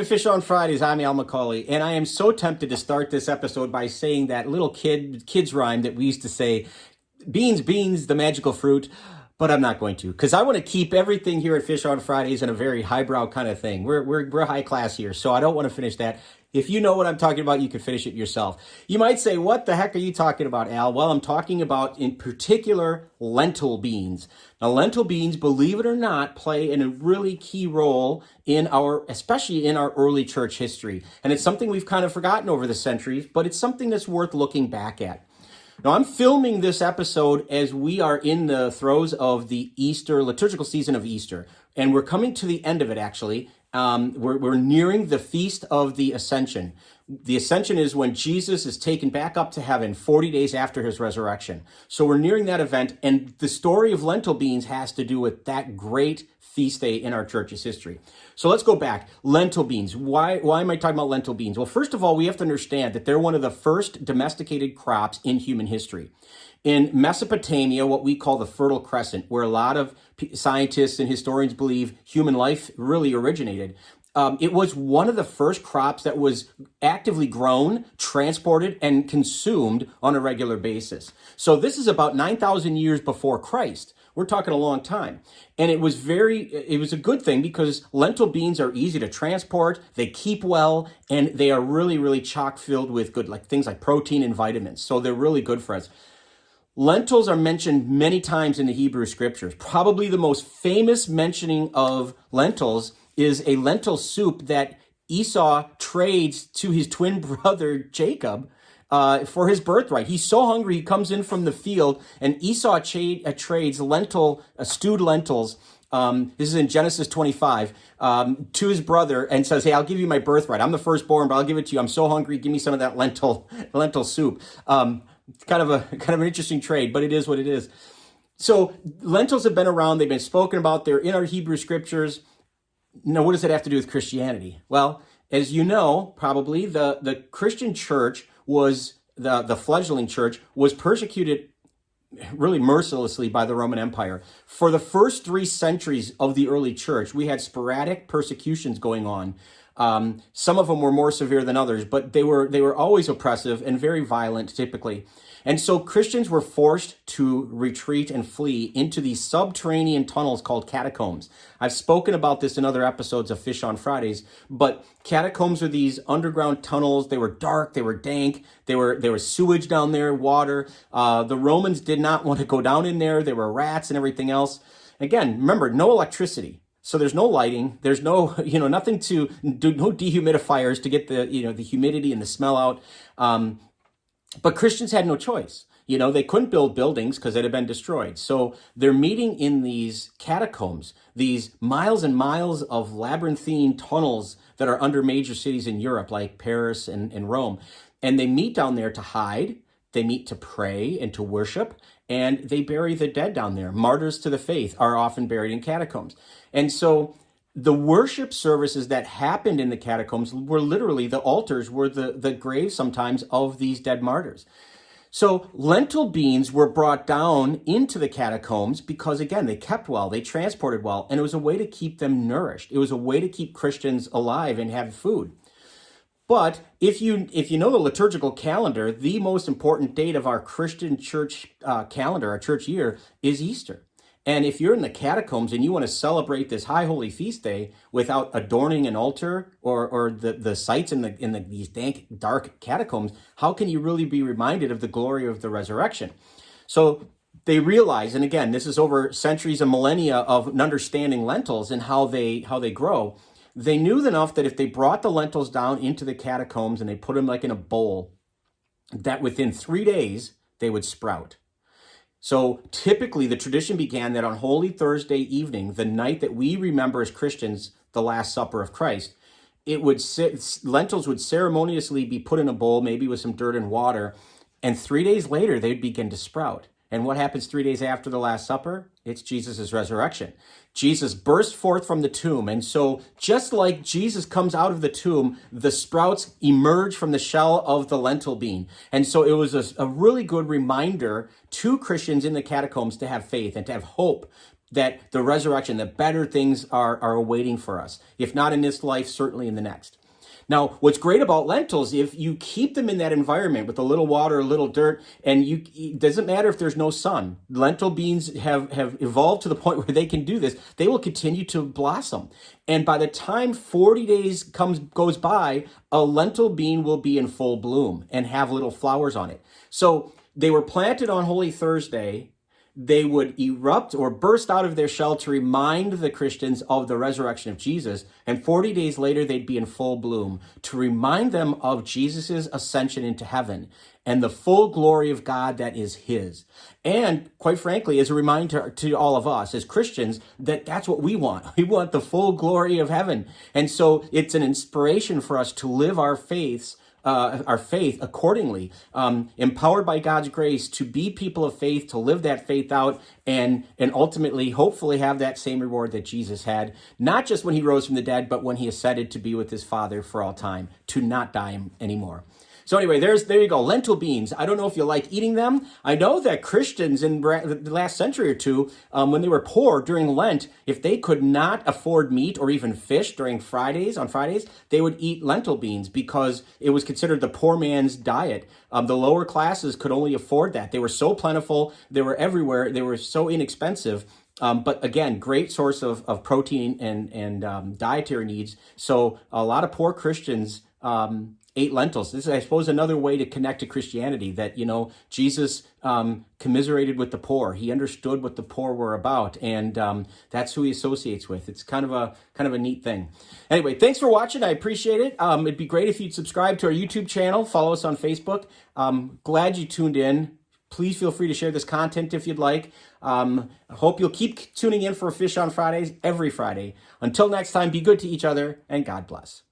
Fish on Fridays. I'm McCauley, and I am so tempted to start this episode by saying that little kid's rhyme that we used to say, beans, beans, the magical fruit, but I'm not going to, because I want to keep everything here at Fish on Fridays in a very highbrow kind of thing. We're high class here, so I don't want to finish that. If you know what I'm talking about, you can finish it yourself. You might say, what the heck are you talking about, Al? Well, I'm talking about, in particular, lentil beans. Now, lentil beans, believe it or not, play a really key role especially in our early church history. And it's something we've kind of forgotten over the centuries, but it's something that's worth looking back at. Now, I'm filming this episode as we are in the throes of the Easter, liturgical season of Easter. And we're coming to the end of it, actually. We're nearing the Feast of the Ascension. The Ascension is when Jesus is taken back up to heaven 40 days after his resurrection. So we're nearing that event, and the story of lentil beans has to do with that great feast day in our church's history. So let's go back. Lentil beans. Why am I talking about lentil beans? Well, first of all, we have to understand that they're one of the first domesticated crops in human history. In Mesopotamia, what we call the Fertile Crescent, where a lot of scientists and historians believe human life really originated, it was one of the first crops that was actively grown, transported, and consumed on a regular basis. So this is about 9,000 years before Christ. We're talking a long time. And it was a good thing because lentil beans are easy to transport, they keep well, and they are really, really chock filled with good, like things like protein and vitamins. So they're really good for us. Lentils are mentioned many times in the Hebrew scriptures. Probably the most famous mentioning of lentils is a lentil soup that Esau trades to his twin brother Jacob for his birthright. He's so hungry, he comes in from the field, and Esau trades stewed lentils. This is in Genesis 25, to his brother and says, hey, I'll give you my birthright. I'm the firstborn, but I'll give it to you. I'm so hungry. Give me some of that lentil soup. Kind of an interesting trade, but it is what it is. So lentils have been around. They've been spoken about. They're in our Hebrew scriptures. Now, what does it have to do with Christianity? Well, as you know, probably the Christian church was the fledgling church was persecuted really mercilessly by the Roman Empire. For the first 3 centuries of the early church, we had sporadic persecutions going on. Some of them were more severe than others, but they were always oppressive and very violent typically. And so Christians were forced to retreat and flee into these subterranean tunnels called catacombs. I've spoken about this in other episodes of Fish on Fridays, but catacombs are these underground tunnels. They were dark, they were dank, there was sewage down there, water. The Romans did not want to go down in there. There were rats and everything else. Again, remember, no electricity. So there's no lighting, there's no, nothing to do, no dehumidifiers to get the humidity and the smell out. But Christians had no choice. They couldn't build buildings because it had been destroyed. So they're meeting in these catacombs, these miles and miles of labyrinthine tunnels that are under major cities in Europe, like Paris and Rome. And they meet down there to hide. They meet to pray and to worship, and they bury the dead down there. Martyrs to the faith are often buried in catacombs. And so the worship services that happened in the catacombs were literally, the altars were the graves sometimes of these dead martyrs. So lentil beans were brought down into the catacombs because, again, they kept well, they transported well, and it was a way to keep them nourished. It was a way to keep Christians alive and have food. But if you know the liturgical calendar, the most important date of our Christian church calendar, our church year, is Easter. And if you're in the catacombs and you want to celebrate this high holy feast day without adorning an altar or the sites in these dank, dark catacombs, how can you really be reminded of the glory of the resurrection? So they realize, and again, this is over centuries and millennia of understanding lentils and how they grow. They knew enough that if they brought the lentils down into the catacombs and they put them like in a bowl, that within 3 days, they would sprout. So typically the tradition began that on Holy Thursday evening, the night that we remember as Christians, the Last Supper of Christ, lentils would ceremoniously be put in a bowl, maybe with some dirt and water, and 3 days later, they'd begin to sprout. And what happens 3 days after the Last Supper? It's Jesus' resurrection. Jesus burst forth from the tomb. And so just like Jesus comes out of the tomb, the sprouts emerge from the shell of the lentil bean. And so it was a really good reminder to Christians in the catacombs to have faith and to have hope that the resurrection, that better things are awaiting for us. If not in this life, certainly in the next. Now, what's great about lentils, if you keep them in that environment with a little water, a little dirt, and it doesn't matter if there's no sun. Lentil beans have evolved to the point where they can do this. They will continue to blossom. And by the time 40 days goes by, a lentil bean will be in full bloom and have little flowers on it. So they were planted on Holy Thursday. They would erupt or burst out of their shell to remind the Christians of the resurrection of Jesus. And 40 days later, they'd be in full bloom to remind them of Jesus's ascension into heaven and the full glory of God that is his. And quite frankly, as a reminder to all of us as Christians, that that's what we want. We want the full glory of heaven. And so it's an inspiration for us to live our faith accordingly, empowered by God's grace to be people of faith, to live that faith out, and ultimately, hopefully, have that same reward that Jesus had, not just when he rose from the dead, but when he ascended to be with his Father for all time, to not die anymore. So anyway, there you go. Lentil beans. I don't know if you like eating them. I know that Christians in the last century or two, when they were poor during Lent, if they could not afford meat or even fish on Fridays, they would eat lentil beans because it was considered the poor man's diet. The lower classes could only afford that. They were so plentiful. They were everywhere. They were so inexpensive. But again, great source of protein and dietary needs. So a lot of poor Christians ate lentils. This is, I suppose, another way to connect to Christianity, that, Jesus commiserated with the poor. He understood what the poor were about, and that's who he associates with. It's kind of a neat thing. Anyway, thanks for watching. I appreciate it. It'd be great if you'd subscribe to our YouTube channel, follow us on Facebook. Glad you tuned in. Please feel free to share this content if you'd like. I hope you'll keep tuning in for Fish on Fridays every Friday. Until next time, be good to each other, and God bless.